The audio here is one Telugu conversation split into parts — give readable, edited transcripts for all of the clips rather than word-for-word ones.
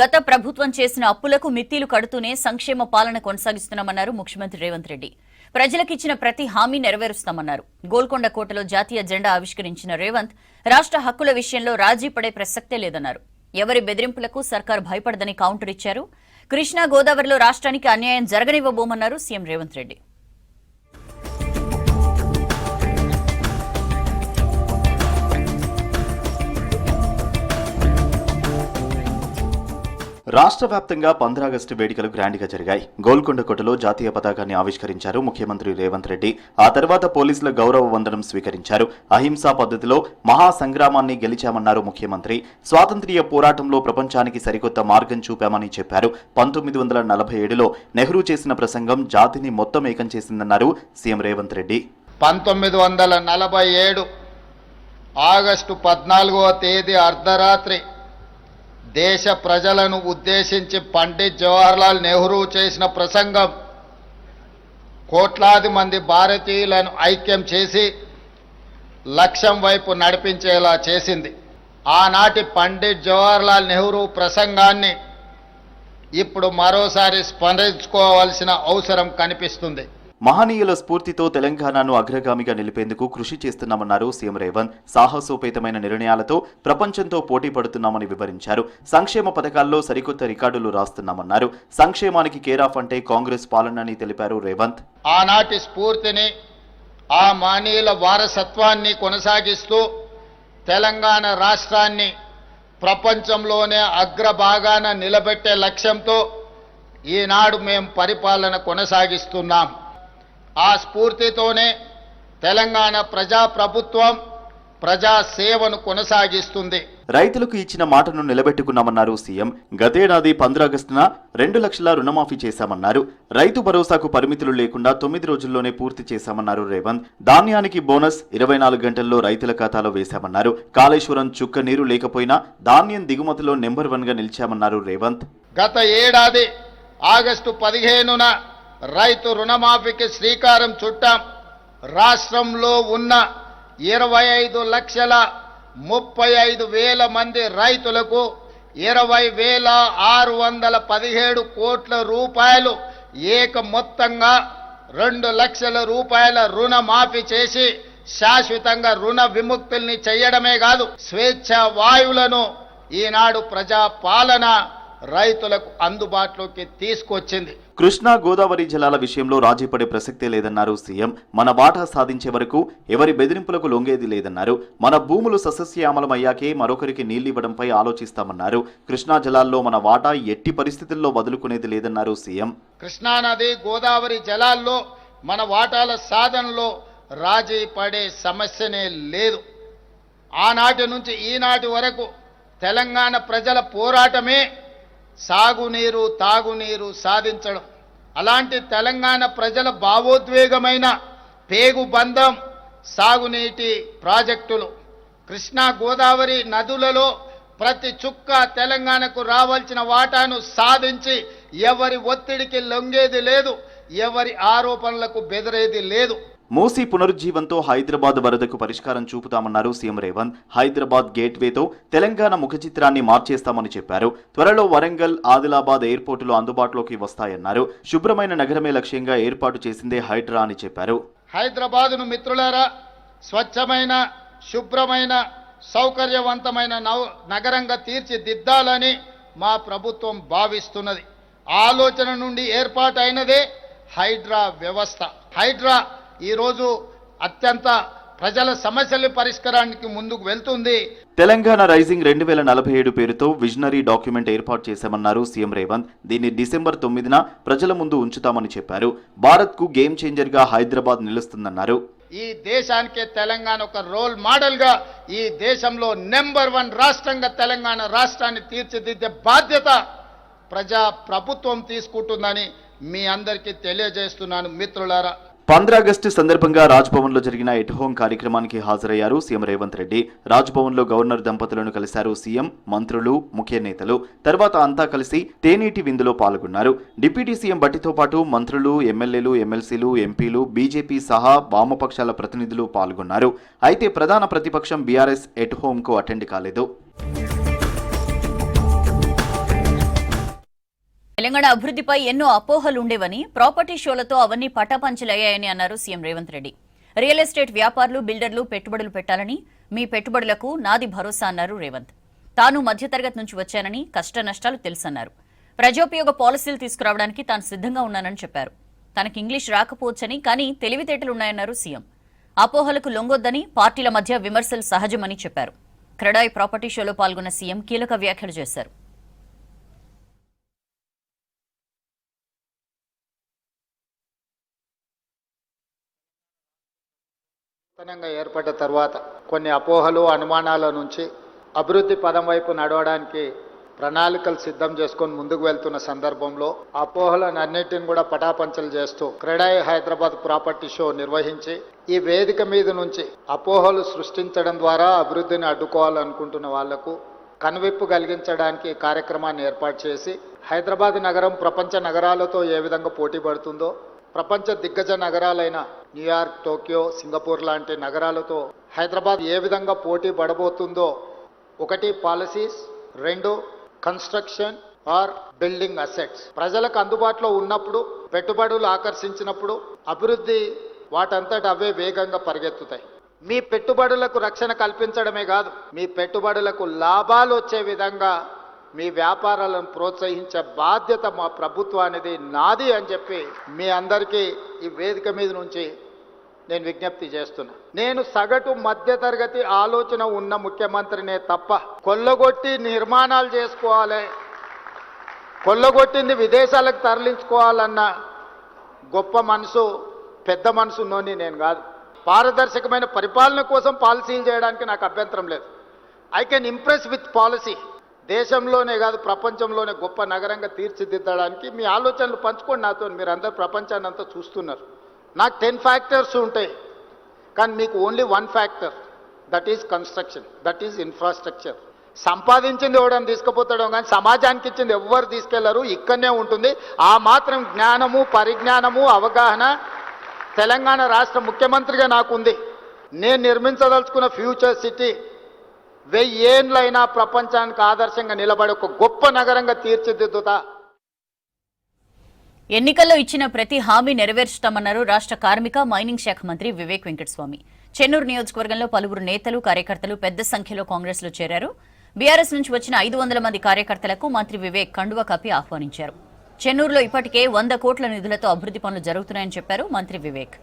గత ప్రభుత్వం చేసిన అప్పులకు మిత్తిలు కడుతూనే సంక్షేమ పాలన కొనసాగిస్తున్నామన్నారు ముఖ్యమంత్రి రేవంత్ రెడ్డి. ప్రజలకిచ్చిన ప్రతి హామీ నెరవేరుస్తామన్నారు. గోల్కొండ కోటలో జాతీయ జెండా ఆవిష్కరించిన రేవంత్ రాష్ట్ర హక్కుల విషయంలో రాజీ పడే ప్రసక్తే లేదన్నారు. ఎవరి బెదిరింపులకు సర్కార్ భయపడదని కౌంటర్ ఇచ్చారు. కృష్ణా గోదావరిలో రాష్ట్రానికి అన్యాయం జరగనివ్వబోమన్నారు సీఎం రేవంత్ రెడ్డి. రాష్ట్ర వ్యాప్తంగా 15 ఆగస్టు వేడుకలు గ్రాండ్గా జరిగాయి. గోల్కొండ కోటలో జాతీయ పతాకాన్ని ఆవిష్కరించారు ముఖ్యమంత్రి రేవంత్ రెడ్డి. ఆ తర్వాత పోలీసుల గౌరవ వందనం స్వీకరించారు. అహింసా పద్ధతిలో మహాసంగ్రామాన్ని గెలిచామన్నారు ముఖ్యమంత్రి. స్వాతంత్ర్య పోరాటంలో ప్రపంచానికి సరికొత్త మార్గం చూపామని చెప్పారు. 1947లో నెహ్రూ చేసిన ప్రసంగం జాతిని మొత్తం ఏకం చేసిందన్నారు సీఎం రేవంత్ రెడ్డి. 1947 ఆగస్టు 14వ తేదీ అర్ధరాత్రి దేశ ప్రజలను ఉద్దేశించి పండిత్ జవహర్లాల్ నెహ్రూ చేసిన ప్రసంగం కోట్లాది మంది భారతీయులను ఐక్యం చేసి లక్ష్యం వైపు నడిపించేలా చేసింది. ఆనాటి పండిత్ జవహర్లాల్ నెహ్రూ ప్రసంగాన్ని ఇప్పుడు మరోసారి స్మరించుకోవాల్సిన అవసరం కనిపిస్తుంది. మహనీయుల స్ఫూర్తితో తెలంగాణను అగ్రగామిగా నిలిపేందుకు కృషి చేస్తున్నామన్నారు సీఎం రేవంత్. సాహసోపేతమైన నిర్ణయాలతో ప్రపంచంతో పోటీ పడుతున్నామని వివరించారు. సంక్షేమ పథకాల్లో సరికొత్త రికార్డులు రాస్తున్నామన్నారు. సంక్షేమానికి కేరాఫ్ అంటే కాంగ్రెస్ పాలనని తెలిపారు రేవంత్. ఆనాటి స్ఫూర్తిని, ఆ మహనీయుల వారసత్వాన్ని కొనసాగిస్తూ తెలంగాణ రాష్ట్రాన్ని ప్రపంచంలోనే అగ్రభాగాన నిలబెట్టే లక్ష్యంతో ఈనాడు మేము పరిపాలన కొనసాగిస్తున్నాం. ఆ స్ఫూర్తితోనే తెలంగాణ ప్రజాప్రభుత్వం ప్రజా సేవను కొనసాగిస్తుంది. రైతులకు ఇచ్చిన మాటను నిలబెట్టుకున్నామన్నారు సీఎం. గతేడాది 15 ఆగస్టున 2 లక్షల రుణమాఫీ చేశామన్నారు. రైతు భరోసాకు పరిమితులు లేకుండా 9 రోజుల్లోనే పూర్తి చేశామన్నారు రేవంత్. ధాన్యానికి బోనస్ 24 గంటల్లో రైతుల ఖాతాలో వేశామన్నారు. కాళేశ్వరం చుక్క నీరు లేకపోయినా ధాన్యం దిగుమతిలో నెంబర్ 1గా నిలిచామన్నారు రేవంత్. గత ఏడాది ఆగస్టు 15న రైతు రుణమాఫీకి శ్రీకారం చుట్టాం. రాష్ట్రంలో ఉన్న 25,35,000 మంది రైతులకు 20,617 కోట్ల రూపాయలు ఏక మొత్తంగా 2 లక్షల రూపాయల రుణమాఫీ చేసి శాశ్వతంగా రుణ విముక్తుల్ని చేయడమే కాదు, స్వేచ్ఛ వాయువులను ఈనాడు ప్రజా పాలన రైతులకు అందుబాటులోకి తీసుకొచ్చింది. కృష్ణా గోదావరి జలాల విషయంలో రాజీ పడే ప్రసక్తే లేదన్నారు సీఎం. మన వాటా సాధించే వరకు ఎవరి బెదిరింపులకు లొంగేది లేదన్నారు. మన భూములు సస్యశ్యామలమయ్యాకే మరొకరికి నీళ్లివ్వడంపై ఆలోచిస్తామన్నారు. కృష్ణా జలాల్లో మన వాటా ఎట్టి పరిస్థితుల్లో వదులుకునేది లేదన్నారు సీఎం. కృష్ణానది గోదావరి జలాల్లో మన వాటాల సాధనలో రాజీ పడే సమస్యనే లేదు. ఆనాటి నుంచి ఈనాటి వరకు తెలంగాణ ప్రజల పోరాటమే సాగునీరు, తాగునీరు సాధించడం. అలాంటి తెలంగాణ ప్రజల భావోద్వేగమైన పేగుబంధం సాగునీటి ప్రాజెక్టులు. కృష్ణా గోదావరి నదులలో ప్రతి చుక్క తెలంగాణకు రావాల్సిన వాటాను సాధించి ఎవరి ఒత్తిడికి లొంగేది లేదు, ఎవరి ఆరోపణలకు బెదిరేది లేదు. మూసీ పునరుజ్జీవంతో హైదరాబాద్ వరదకు పరిష్కారం చూపుతామన్నారు సీఎం రేవంత్. హైదరాబాద్ గేట్వేతో తెలంగాణ ముఖ చిత్రాన్ని మార్చేస్తామని చెప్పారు. త్వరలో వరంగల్, ఆదిలాబాద్ ఎయిర్పోర్టులు అందుబాటులోకి వస్తాయన్నారు. శుభ్రమైన నగరమే లక్ష్యంగా ఏర్పాటు చేసిందే హైడ్రా అని చెప్పారు. హైదరాబాదును మిత్రులారా స్వచ్ఛమైన, శుభ్రమైన, సౌకర్యవంతమైన నగరంగా తీర్చిదిద్దాలని మా ప్రభుత్వం భావిస్తున్నది. ఆలోచన నుండి ఏర్పాటైనదే హైడ్రా వ్యవస్థ. హైడ్రా ఈరోజు అత్యంత ప్రజల సమస్యల పరిష్కారానికి ముందుకు వెళ్తుంది. తెలంగాణ రైజింగ్ 2047 పేరుతో విజనరీ డాక్యుమెంట్ ఏర్పాటు చేశామన్నారు సీఎం రేవంత్. దీన్ని డిసెంబర్ 9న ప్రజల ముందు ఉంచుతామని చెప్పారు. భారత్ కు గేమ్ చేంజర్ గా హైదరాబాద్ నిలుస్తుందన్నారు. ఈ దేశానికి తెలంగాణ ఒక రోల్ మోడల్ గా, ఈ దేశంలో నెంబర్ 1 రాష్ట్రంగా తెలంగాణ రాష్ట్రాన్ని తీర్చిదిద్దే బాధ్యత ప్రజా ప్రభుత్వం తీసుకుంటుందని మీ అందరికీ తెలియజేస్తున్నాను మిత్రులారా. 15 ఆగస్టు సందర్భంగా రాజ్భవన్ లో జరిగిన ఎట్ హోమ్ కార్యక్రమానికి హాజరయ్యారు సీఎం రేవంత్ రెడ్డి. రాజ్భవన్ లో గవర్నర్ దంపతులను కలిశారు సీఎం, మంత్రులు, ముఖ్య నేతలు. తర్వాత అంతా కలిసి తేనీటి విందులో పాల్గొన్నారు. డిప్యూటీ సీఎం బట్టితో పాటు మంత్రులు, ఎమ్మెల్యేలు, ఎమ్మెల్సీలు, ఎంపీలు, బీజేపీ సహా వామపక్షాల ప్రతినిధులు పాల్గొన్నారు. అయితే ప్రధాన ప్రతిపక్షం బీఆర్ఎస్ ఎట్ హోమ్ కు అటెండ్ కాలేదు. తెలంగాణ అభివృద్ధిపై ఎన్నో అపోహలు ఉండేవని, ప్రాపర్టీ షోలతో అవన్నీ పటాపంచలయ్యాయని అన్నారు CM Revanth Reddy. Real estate వ్యాపారులు, బిల్డర్లు పెట్టుబడులు పెట్టాలని, మీ పెట్టుబడులకు నాది భరోసా అన్నారు రేవంత్. తాను మధ్యతరగతి నుంచి వచ్చానని, కష్ట నష్టాలు తెలుసన్నారు. ప్రజోపయోగ పాలసీలు తీసుకురావడానికి తాను సిద్ధంగా ఉన్నానని చెప్పారు. తనకి ఇంగ్లీష్ రాకపోవచ్చని, కానీ తెలివితేటలున్నాయన్నారు సీఎం. అపోహలకు లొంగొద్దని, పార్టీల మధ్య విమర్శలు సహజమని చెప్పారు. క్రెడాయ్ ప్రాపర్టీ షోలో పాల్గొన్న సీఎం కీలక వ్యాఖ్యలు చేశారు. నూతనంగా ఏర్పడ్డ తర్వాత కొన్ని అపోహలు, అనుమానాల నుంచి అభివృద్ధి పదం వైపు నడవడానికి ప్రణాళికలు సిద్ధం చేసుకొని ముందుకు వెళ్తున్న సందర్భంలో అపోహలను అన్నిటిని కూడా పటాపంచలు చేస్తూ క్రెడాయ్ హైదరాబాద్ ప్రాపర్టీ షో నిర్వహించి ఈ వేదిక మీద నుంచి అపోహలు సృష్టించడం ద్వారా అభివృద్ధిని అడ్డుకోవాలనుకుంటున్న వాళ్లకు కనువిప్పు కలిగించడానికి కార్యక్రమాన్ని ఏర్పాటు చేసి హైదరాబాద్ నగరం ప్రపంచ నగరాలతో ఏ విధంగా పోటీ పడుతుందో, ప్రపంచ దిగ్గజ నగరాలైన న్యూయార్క్, టోక్యో, సింగపూర్ లాంటి నగరాలతో హైదరాబాద్ ఏ విధంగా పోటీ పడబోతుందో, ఒకటి పాలసీస్, రెండు కన్స్ట్రక్షన్ ఆర్ బిల్డింగ్ అసెట్స్. ప్రజలకు అందుబాటులో ఉన్నప్పుడు, పెట్టుబడులు ఆకర్షించినప్పుడు అభివృద్ధి వాటంతట అవే వేగంగా పరిగెత్తుతాయి. మీ పెట్టుబడులకు రక్షణ కల్పించడమే కాదు, మీ పెట్టుబడులకు లాభాలు వచ్చే విధంగా మీ వ్యాపారాలను ప్రోత్సహించే బాధ్యత మా ప్రభుత్వానిది, నాది అని చెప్పి మీ అందరికీ ఈ వేదిక మీద నుంచి నేను విజ్ఞప్తి చేస్తున్నా. నేను సగటు మధ్యతరగతి ఆలోచన ఉన్న ముఖ్యమంత్రినే తప్ప కొల్లగొట్టి నిర్మాణాలు చేసుకోవాలి, కొల్లగొట్టింది విదేశాలకు తరలించుకోవాలన్న గొప్ప మనసు, పెద్ద మనసున్నోని నేను కాదు. పారదర్శకమైన పరిపాలన కోసం పాలసీలు చేయడానికి నాకు అభ్యంతరం లేదు. I can impress with policy. దేశంలోనే కాదు ప్రపంచంలోనే గొప్ప నగరంగా తీర్చిదిద్దడానికి మీ ఆలోచనలు పంచుకోండి నాతో. మీరు అందరు ప్రపంచాన్ని అంతా చూస్తున్నారు. నాకు 10 ఫ్యాక్టర్స్ ఉంటాయి, కానీ మీకు only 1 factor, that is construction, that is infrastructure. సంపాదించింది ఎవడని తీసుకుపోతాడో కానీ సమాజానికి ఇచ్చింది ఎవ్వరు తీసుకెళ్లరు, ఇక్కడనే ఉంటుంది. ఆ మాత్రం జ్ఞానము, పరిజ్ఞానము, అవగాహన తెలంగాణ రాష్ట్ర ముఖ్యమంత్రిగా నాకుంది. నేను నిర్మించదలుచుకున్న ఫ్యూచర్ సిటీ 1000 ఏళ్ళైనా ప్రపంచానికి ఆదర్శంగా నిలబడే ఒక గొప్ప నగరంగా తీర్చిదిద్దుతా. ఎన్నికల్లో ఇచ్చిన ప్రతి హామీ నెరవేర్చుతామన్నారు రాష్ట్ర కార్మిక, మైనింగ్ శాఖ మంత్రి వివేక్ వెంకటస్వామి. చెన్నూరు నియోజకవర్గంలో పలువురు నేతలు, కార్యకర్తలు పెద్ద సంఖ్యలో కాంగ్రెస్ లో చేరారు. బీఆర్ఎస్ నుంచి వచ్చిన 500 మంది కార్యకర్తలకు మంత్రి వివేక్ కండువా కప్పి ఆహ్వానించారు. చెన్నూరులో ఇప్పటికే 100 కోట్ల నిధులతో అభివృద్ధి పనులు జరుగుతున్నాయని చెప్పారు మంత్రి వివేక్.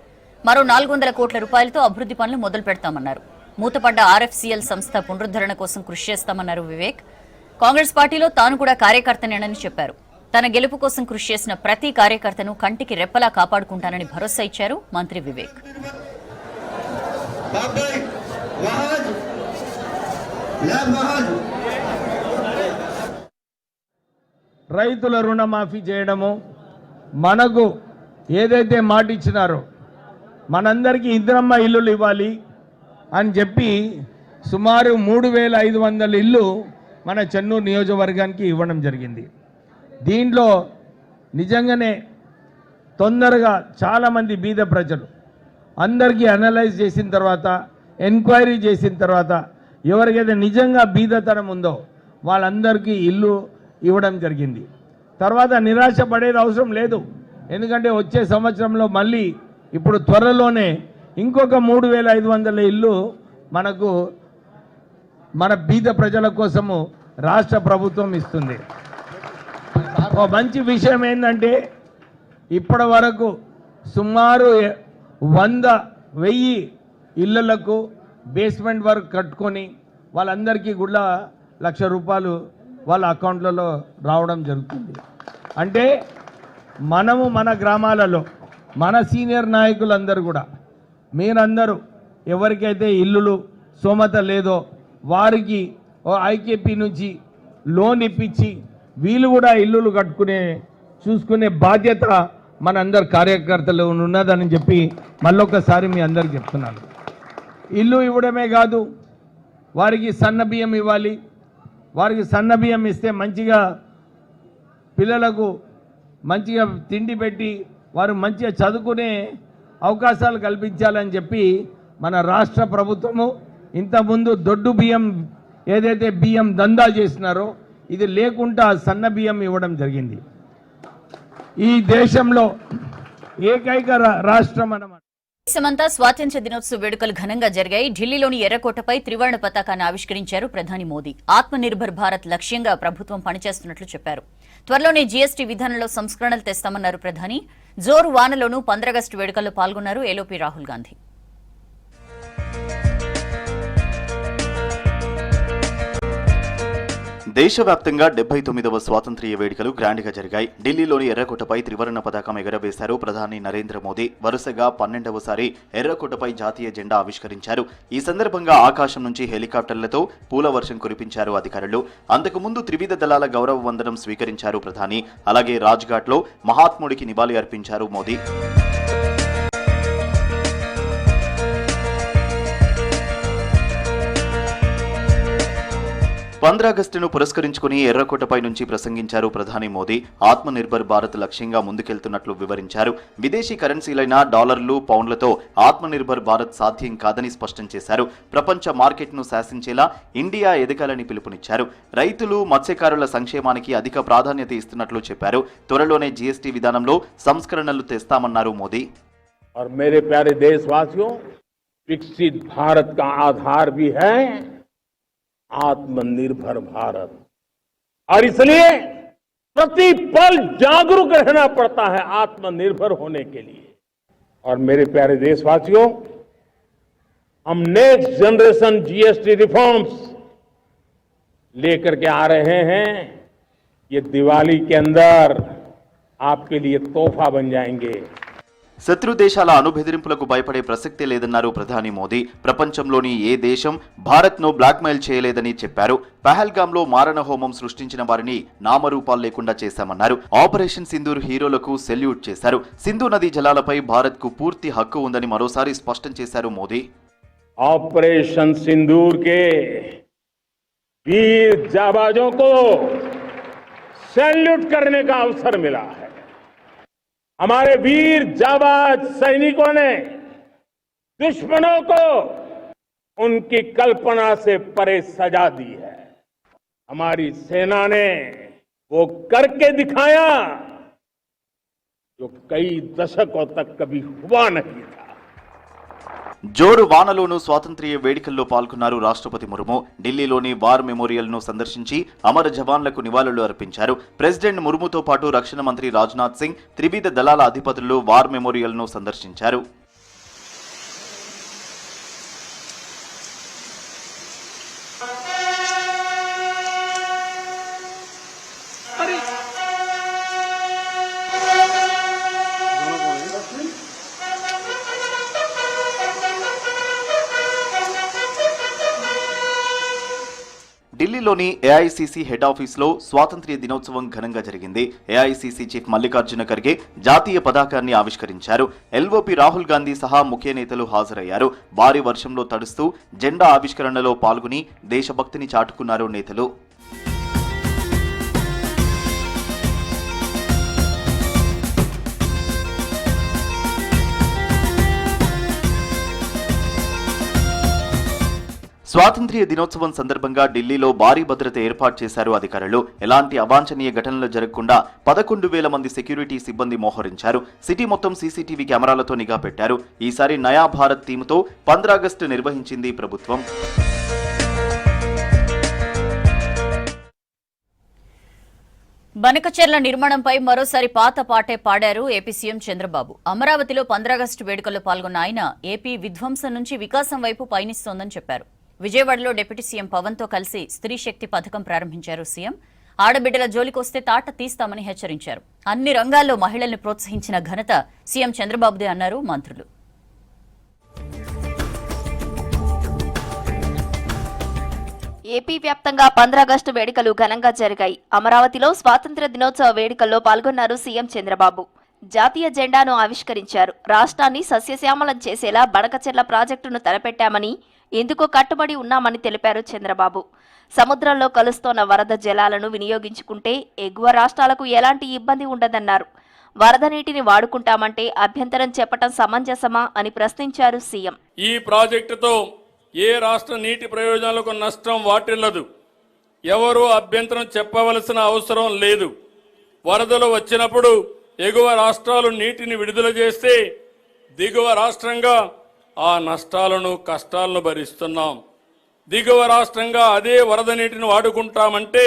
మరో 400 కోట్ల రూపాయలతో అభివృద్ధి పనులు మొదలు పెడతామన్నారు. మూతపడ్డ ఆర్ఎఫ్సీఎల్ సంస్థ పునరుద్ధరణ కోసం కృషి చేస్తామన్నారు వివేక్. కాంగ్రెస్ పార్టీలో తాను కూడా కార్యకర్తనేనని చెప్పారు. తన గెలుపు కోసం కృషి చేసిన ప్రతి కార్యకర్తను కంటికి రెప్పలా కాపాడుకుంటానని భరోసా ఇచ్చారు మంత్రి వివేక్. రైతుల రుణమాఫీ చేయడము, మనకు ఏదైతే మాట ఇచ్చినారో మనందరికీ ఇందిరమ్మ ఇల్లులు ఇవ్వాలి అని చెప్పి సుమారు 3500 ఇల్లు మన చెన్నూరు నియోజకవర్గానికి ఇవ్వడం జరిగింది. దీంట్లో నిజంగానే తొందరగా చాలామంది బీద ప్రజలు అందరికీ అనలైజ్ చేసిన తర్వాత, ఎంక్వైరీ చేసిన తర్వాత ఎవరికైతే నిజంగా బీదతనం ఉందో వాళ్ళందరికీ ఇల్లు ఇవ్వడం జరిగింది. తర్వాత నిరాశ పడేది అవసరం లేదు, ఎందుకంటే వచ్చే సంవత్సరంలో మళ్ళీ ఇప్పుడు త్వరలోనే ఇంకొక 3500 ఇల్లు మనకు మన బీద ప్రజల కోసము రాష్ట్ర ప్రభుత్వం ఇస్తుంది. ఒక మంచి విషయం ఏంటంటే ఇప్పటి వరకు సుమారు 100,000 ఇళ్లకు బేస్మెంట్ వర్క్ కట్టుకొని వాళ్ళందరికీ కూడా ₹1,00,000 వాళ్ళ అకౌంట్లలో రావడం జరుగుతుంది. అంటే మనము మన గ్రామాలలో మన సీనియర్ నాయకులందరూ కూడా, మీరందరూ ఎవరికైతే ఇల్లులు స్తోమత లేదో వారికి ఐకేపీ నుంచి లోన్ ఇప్పించి వీళ్ళు కూడా ఇల్లులు చూసుకునే బాధ్యత మనందరు కార్యకర్తలు ఉన్నదని చెప్పి మళ్ళొకసారి మీ అందరికి చెప్తున్నాను. ఇల్లు ఇవ్వడమే కాదు, వారికి సన్న బియ్యం ఇవ్వాలి. వారికి సన్న బియ్యం ఇస్తే మంచిగా పిల్లలకు మంచిగా తిండి పెట్టి వారు మంచిగా చదువుకునే అవకాశాలు కల్పించాలని చెప్పి మన రాష్ట్ర ప్రభుత్వము ఇంతకుముందు దొడ్డు బియ్యం ఏదైతే బియ్యం దందా చేసినారో ఇది లేకుండా సన్న బియ్యం ఇవ్వడం జరిగింది. ఈ దేశంలో ఏకైక రాష్ట్రం అన్నమాట. దేశమంతా స్వాతంత్ర్య దినోత్సవ వేడుకలు ఘనంగా జరిగాయి. ఢిల్లీలోని ఎర్రకోటపై త్రివర్ణ పతాకాన్ని ఆవిష్కరించారు ప్రధాని మోదీ. ఆత్మనిర్భర్ భారత్ లక్ష్యంగా ప్రభుత్వం పనిచేస్తున్నట్లు చెప్పారు. త్వరలోనే జీఎస్టీ విధానంలో సంస్కరణలు తెస్తామన్నారు ప్రధాని. జోరు వానలోనూ 15 ఆగస్టు వేడుకల్లో పాల్గొన్నారు ఏలోపీ రాహుల్ గాంధీ. దేశవ్యాప్తంగా 79వ స్వాతంత్ర్య వేడుకలు గ్రాండ్గా జరిగాయి. ఢిల్లీలోని ఎర్రకోటపై త్రివర్ణ పతాకం ఎగరవేశారు ప్రధాని నరేంద్ర మోదీ. వరుసగా 12వసారి ఎర్రకోటపై జాతీయ జెండా ఆవిష్కరించారు. ఈ సందర్భంగా ఆకాశం నుంచి హెలికాప్టర్లతో పూల వర్షం కురిపించారు అధికారులు. అంతకుముందు త్రివిధ దళాల గౌరవ వందనం స్వీకరించారు ప్రధాని. అలాగే రాజ్ఘాట్లో మహాత్ముడికి నివాళి అర్పించారు మోదీ. 15 ఆగస్టును పురస్కరించుకుని ఎర్రకోటపై నుంచి ప్రసంగించారు ప్రధాని మోదీ. ఆత్మనిర్భర్ భారత్ లక్ష్యంగా ముందుకెళ్తున్నట్లు వివరించారు. విదేశీ కరెన్సీలైన డాలర్లు, పౌండ్లతో ఆత్మనిర్భర్ భారత్ సాధ్యం కాదని స్పష్టం చేశారు. ప్రపంచ మార్కెట్ను శాసించేలా ఇండియా ఎదగాలని పిలుపునిచ్చారు. రైతులు, మత్స్యకారుల సంక్షేమానికి అధిక ప్రాధాన్యత ఇస్తున్నట్లు చెప్పారు. త్వరలోనే జీఎస్టీ విధానంలో సంస్కరణలు తెస్తామన్నారు మోదీ. और मेरे प्यारे देशवासियों, विकसित भारत का आधार भी है आत्मनिर्भर भारत, और इसलिए प्रति पल जागरूक रहना पड़ता है आत्मनिर्भर होने के लिए। और मेरे प्यारे देशवासियों, हम नेक्स्ट जनरेशन जीएसटी रिफॉर्म्स लेकर के आ रहे हैं। ये दिवाली के अंदर आपके लिए तोहफा बन जाएंगे। శత్రు దేశాల అణుబెదిరింపులకు భయపడే ప్రసక్తే లేదన్నారు ప్రధాని మోదీ. ప్రపంచంలోని ఏ దేశం భారత్ను బ్లాక్మెయిల్ చేయలేదని చెప్పారు. పహల్గామ్లో మారణ హోమం సృష్టించిన వారిని నామరూపాలు లేకుండా చేశామన్నారు. ఆపరేషన్ సింధూర్ హీరోలకు సెల్యూట్ చేశారు. సింధు నదీ జలాలపై భారత్కు పూర్తి హక్కు ఉందని మరోసారి స్పష్టం చేశారు మోదీ. ऑपरेशन सिंदूर के वीर जाबाजों को सैल्यूट करने का अवसर मिला है। हमारे वीर जाबाज सैनिकों ने दुश्मनों को उनकी कल्पना से परे सजा दी है। हमारी सेना ने वो करके दिखाया जो कई दशकों तक कभी हुआ नहीं था। జోరు వానలోనూ స్వాతంత్ర్య వేడుకల్లో పాల్గొన్నారు రాష్ట్రపతి ముర్ము. ఢిల్లీలోని వార్ మెమోరియల్ను సందర్శించి అమర జవాన్లకు నివాళులు అర్పించారు. ప్రెసిడెంట్ ముర్ముతో పాటు రక్షణ మంత్రి రాజ్నాథ్ సింగ్, త్రివిధ దళాల అధిపతులు వార్ మెమోరియల్ను సందర్శించారు. ఢిల్లీలోని ఏఐసీసీ హెడ్ ఆఫీస్లో స్వాతంత్ర్య దినోత్సవం ఘనంగా జరిగింది. ఏఐసీసీ చీఫ్ మల్లికార్జున ఖర్గే జాతీయ పతాకాన్ని ఆవిష్కరించారు. ఎల్ఓపీ రాహుల్ గాంధీ సహా ముఖ్య నేతలు హాజరయ్యారు. భారీ వర్షంలో తడుస్తూ జెండా ఆవిష్కరణలో పాల్గొని దేశభక్తిని చాటుకున్నారు నేతలు. స్వాతంత్ర్య దినోత్సవం సందర్భంగా ఢిల్లీలో భారీ భద్రత ఏర్పాటు చేశారు అధికారులు. ఎలాంటి అవాంఛనీయ ఘటనలు జరగకుండా 11,000 మంది సెక్యూరిటీ సిబ్బంది మోహరించారు. సిటీ మొత్తం సీసీటీవీ కెమెరాలతో నిఘా పెట్టారు. ఈసారి నయా భారత్ థీమ్తో 15 ఆగస్టు నిర్వహించింది ప్రభుత్వం. బనకచెర్ల నిర్మాణంపై మరోసారి పాత పాటే పాడారు ఏపీ సీఎం చంద్రబాబు. అమరావతిలో 15 ఆగస్టు వేడుకల్లో పాల్గొన్న ఆయన ఏపీ విధ్వంసం నుంచి వికాసం వైపు పయనిస్తోందని చెప్పారు. విజయవాడలో డిప్యూటీ సీఎం పవన్ తో కలిసి స్త్రీ శక్తి పథకం ప్రారంభించారు సీఎం. ఆడబిడ్డల జోలికొస్తే తాట తీస్తామని హెచ్చరించారు. అన్ని రంగాల్లో మహిళల్ని ప్రోత్సహించిన ఘనత సీఎం చంద్రబాబుదే అన్నారు మంత్రులు. ఏపీ వ్యాప్తంగా 15 ఆగస్టు వేడుకలు ఘనంగా జరిగాయి. అమరావతిలో స్వాతంత్ర్య దినోత్సవ వేడుకల్లో పాల్గొన్నారు సీఎం చంద్రబాబు. జాతీయ జెండాను ఆవిష్కరించారు. రాష్ట్రాన్ని సస్యశ్యామలం చేసేలా బనకచెర్ల ప్రాజెక్టును తలపెట్టామని, ఇందుకు కట్టుబడి ఉన్నామని తెలిపారు చంద్రబాబు. సముద్రంలో కలుస్తోన్న వరద జలాలను వినియోగించుకుంటే ఎగువ రాష్ట్రాలకు ఎలాంటి ఇబ్బంది ఉండదన్నారు. వరద నీటిని వాడుకుంటామంటే అభ్యంతరం చెప్పడం సమంజసమా అని ప్రశ్నించారు సీఎం. ఈ ప్రాజెక్టుతో ఏ రాష్ట్ర నీటి ప్రయోజనాలకు నష్టం వాటిల్లదు. ఎవరూ అభ్యంతరం చెప్పవలసిన అవసరం లేదు. వరదలు వచ్చినప్పుడు ఎగువ రాష్ట్రాలు నీటిని విడుదల చేస్తే దిగువ రాష్ట్రంగా ఆ నష్టాలను కష్టాలను భరిస్తున్నాం. దిగువ రాష్ట్రంగా అదే వరద నీటిని వాడుకుంటామంటే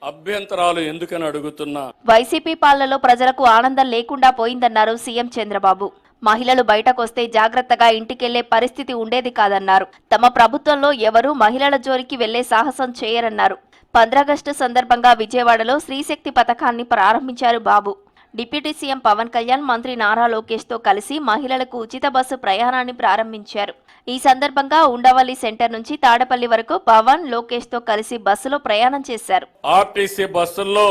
అభ్యంతరాలు ఎందుకని అడుగుతున్నా. వైసీపీ పాలనలో ప్రజలకు ఆనందం లేకుండా పోయిందన్నారు సీఎం చంద్రబాబు. మహిళలు బయటకొస్తే జాగ్రత్తగా ఇంటికెళ్లే పరిస్థితి ఉండేది కాదన్నారు. తమ ప్రభుత్వంలో ఎవరూ మహిళల జోలికి వెళ్లే సాహసం చేయరన్నారు. 15 ఆగస్టు సందర్భంగా విజయవాడలో స్త్రీశక్తి పథకాన్ని ప్రారంభించారు బాబు. డిప్యూటీ సీఎం పవన్ కళ్యాణ్, మంత్రి నారా లోకేష్ తో కలిసి మహిళలకు ఉచిత బస్సు ప్రయాణాన్ని ప్రారంభించారు. ఈ సందర్భంగా ఉండవల్లి సెంటర్ నుంచి తాడపల్లి వరకు పవన్, లోకేష్ తో కలిసి బస్సులో ప్రయాణం చేశారు. ఆర్టీసీ బస్సుల్లో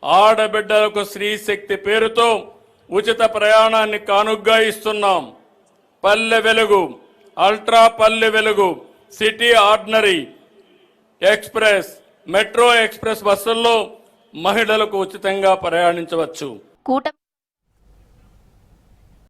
ఆడబిడ్డలకు స్త్రీశక్తి పేరుతో ఉచిత ప్రయాణాన్ని కానుగ్గా ఇస్తున్నాం. Palle Velugu, ultra Palle Velugu, city ordinary express, metro express బస్సుల్లో మహిళలకు ఉచితంగా ప్రయాణించవచ్చు. కూటమి